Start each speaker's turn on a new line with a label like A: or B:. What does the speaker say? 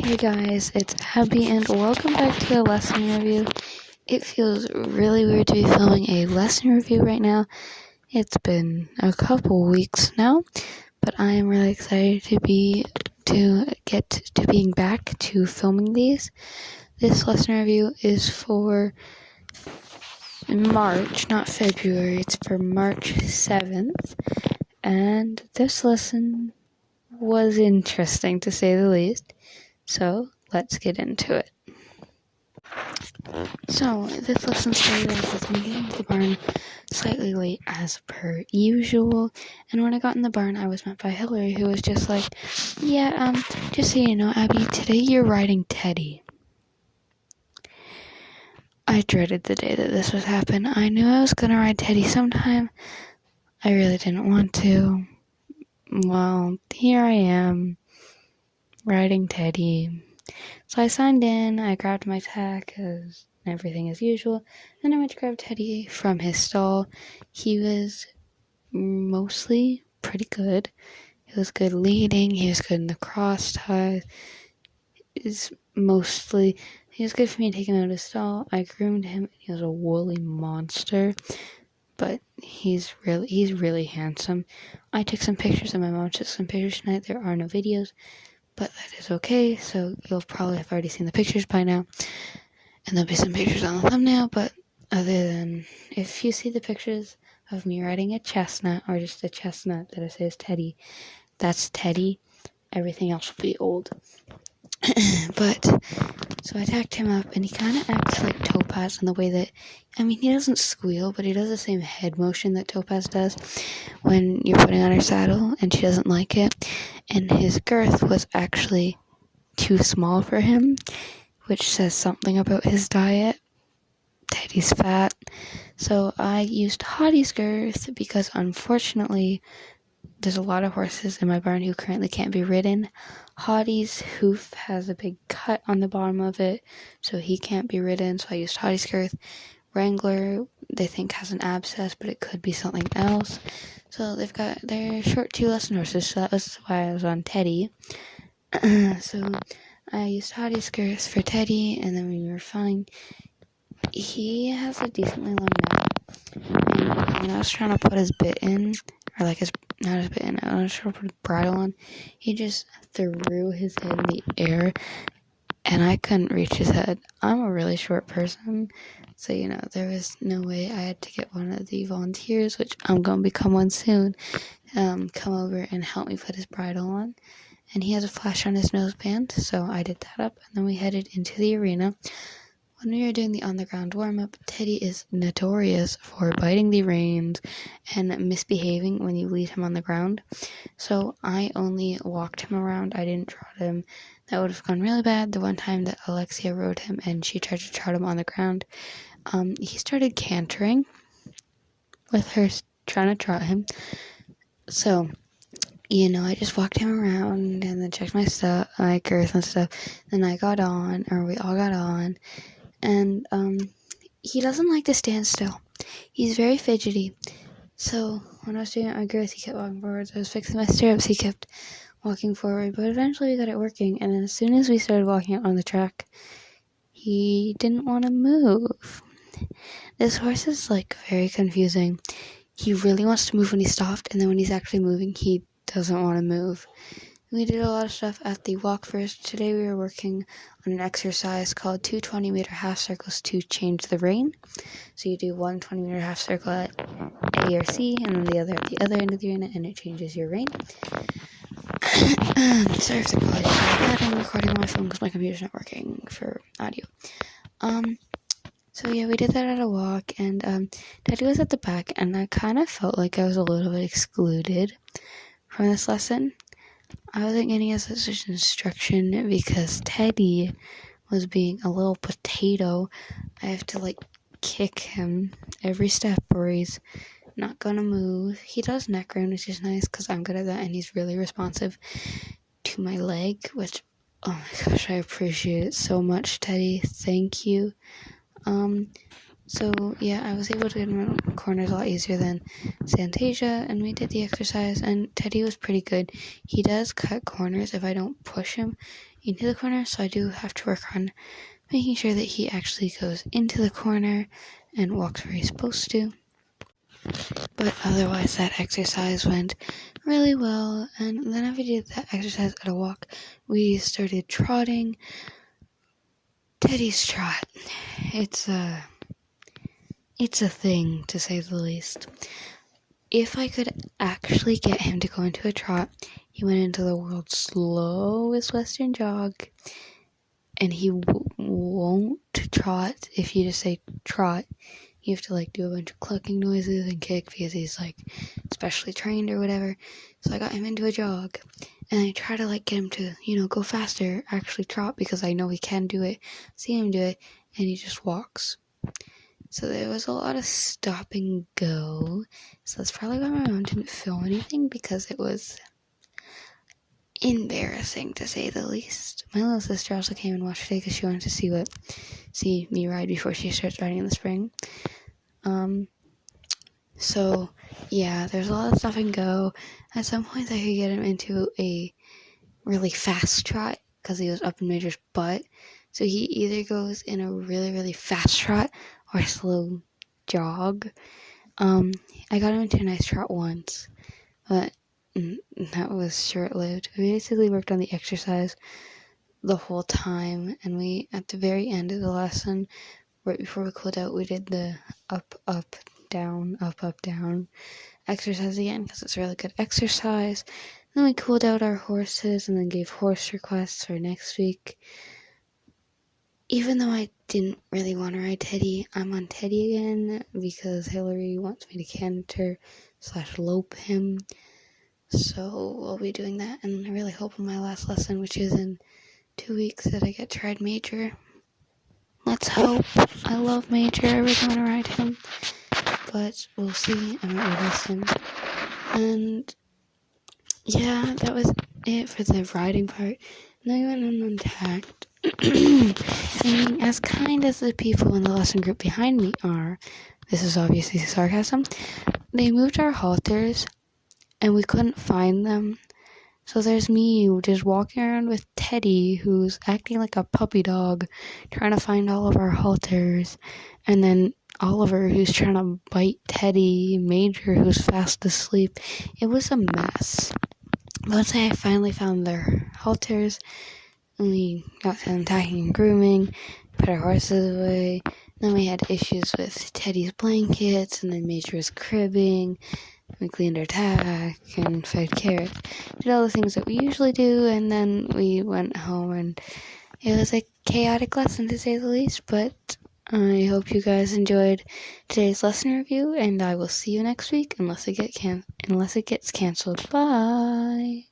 A: Hey guys, it's Abby and welcome back to a lesson review. It feels really weird to be filming a lesson review right now. It's been a couple weeks now, but I am really excited to get to being back to filming these. This lesson review is for March, not February. It's for March 7th, and this lesson was interesting to say the least. So let's get into it. So this lesson started off with me getting to the barn slightly late as per usual, and when I got in the barn I was met by Hillary, who was just like, just so you know, Abby, today you're riding Teddy. I dreaded the day that this would happen. I knew I was gonna ride Teddy sometime. I really didn't want to. Well, here I am, riding Teddy. So I signed in, I grabbed my tag, because everything as usual, and I went to grab Teddy from his stall. He was mostly pretty good. He was good leading, he was good in the cross ties. He was good for me to take him out of his stall. I groomed him, and he was a woolly monster, but he's really handsome. I took some pictures, and my mom took some pictures tonight. There are no videos, but that is okay, so you'll probably have already seen the pictures by now, and there'll be some pictures on the thumbnail. But other than, if you see the pictures of me riding a chestnut, or just a chestnut that it says Teddy, that's Teddy. Everything else will be old. But, so I tacked him up, and he kind of acts like Topaz in the way that, he doesn't squeal, but he does the same head motion that Topaz does when you're putting on her saddle, and she doesn't like it. And his girth was actually too small for him, which says something about his diet. Teddy's fat. So I used Hottie's girth because unfortunately there's a lot of horses in my barn who currently can't be ridden. Hottie's hoof has a big cut on the bottom of it, so he can't be ridden, so I used Hottie's girth. Wrangler, they think, has an abscess, but it could be something else. So they're short 2 lesson horses, so that was why I was on Teddy. So I used Hottie's girth for Teddy, and then we were fine. He has a decently long neck, and when I was trying to put his bit in, or like not his bit in, I was trying to put his bridle on, he just threw his head in the air, and I couldn't reach his head. I'm a really short person, so there was no way. I had to get one of the volunteers, which I'm going to become one soon, come over and help me put his bridle on. And he has a flash on his noseband, so I did that up, and then we headed into the arena. When we were doing the on-the-ground warm-up, Teddy is notorious for biting the reins and misbehaving when you lead him on the ground. So I only walked him around. I didn't trot him. That would have gone really bad the one time that Alexia rode him and she tried to trot him on the ground. He started cantering with her trying to trot him. So, I just walked him around and then checked my stuff, my girth and stuff. Then we all got on. And he doesn't like to stand still. He's very fidgety. So when I was doing it my girth, he kept walking forwards. I was fixing my stirrups, he kept walking forward. But eventually we got it working. And then as soon as we started walking out on the track, he didn't want to move. This horse is very confusing. He really wants to move when he's stopped, and then when he's actually moving, he doesn't want to move. We did a lot of stuff at the walk first. Today we were working on an exercise called 2 20-meter half circles to change the rein. So you do 1 20-meter half circle at A or C, and then the other at the other end of the arena, and it changes your rein. Sorry if the quality is bad. I'm recording on my phone because my computer's not working for audio. So yeah, we did that at a walk, and Daddy was at the back, and I kind of felt like I was a little bit excluded from this lesson. I wasn't getting as much instruction because Teddy was being a little potato. I have to kick him every step or he's not gonna move. He does neck round, which is nice because I'm good at that, and he's really responsive to my leg, which, oh my gosh, I appreciate it so much, Teddy. Thank you. So yeah, I was able to get him in corners a lot easier than Santasia, and we did the exercise, and Teddy was pretty good. He does cut corners if I don't push him into the corner, so I do have to work on making sure that he actually goes into the corner and walks where he's supposed to. But otherwise, that exercise went really well, and then after we did that exercise at a walk, we started trotting. Teddy's trot. It's a thing, to say the least. If I could actually get him to go into a trot, he went into the world's slowest Western jog, and he won't trot if you just say trot. You have to do a bunch of clucking noises and kick because he's specially trained or whatever. So I got him into a jog, and I try to get him to go faster, actually trot, because I know he can do it. See him do it, and he just walks. So there was a lot of stop and go. So that's probably why my mom didn't film anything, because it was embarrassing, to say the least. My little sister also came and watched today because she wanted to see me ride before she starts riding in the spring. So yeah, there's a lot of stop and go. At some points I could get him into a really fast trot because he was up in Major's butt. So he either goes in a really, really fast trot or a slow jog. I got him into a nice trot once, but that was short-lived. We basically worked on the exercise the whole time, and we, at the very end of the lesson, right before we cooled out, we did the up, down exercise again, because it's a really good exercise. Then we cooled out our horses and then gave horse requests for next week. Even though I didn't really want to ride Teddy, I'm on Teddy again because Hillary wants me to canter/lope him. So we'll be doing that, and I really hope in my last lesson, which is in 2 weeks, that I get to ride Major. Let's hope. I love Major. I really want to ride him. But we'll see. I might release him. And yeah, that was it for the riding part. Now we went on Untacked. And as kind as the people in the lesson group behind me are, this is obviously sarcasm, they moved our halters and we couldn't find them. So there's me just walking around with Teddy, who's acting like a puppy dog, trying to find all of our halters, and then Oliver, who's trying to bite Teddy, Major, who's fast asleep. It was a mess. Once I finally found their halters, and we got to unpacking and grooming, put our horses away. Then we had issues with Teddy's blankets, and then Major was cribbing. We cleaned our tack and fed Carrot. Did all the things that we usually do, and then we went home, and it was a chaotic lesson, to say the least, but I hope you guys enjoyed today's lesson review, and I will see you next week unless it gets canceled. Bye!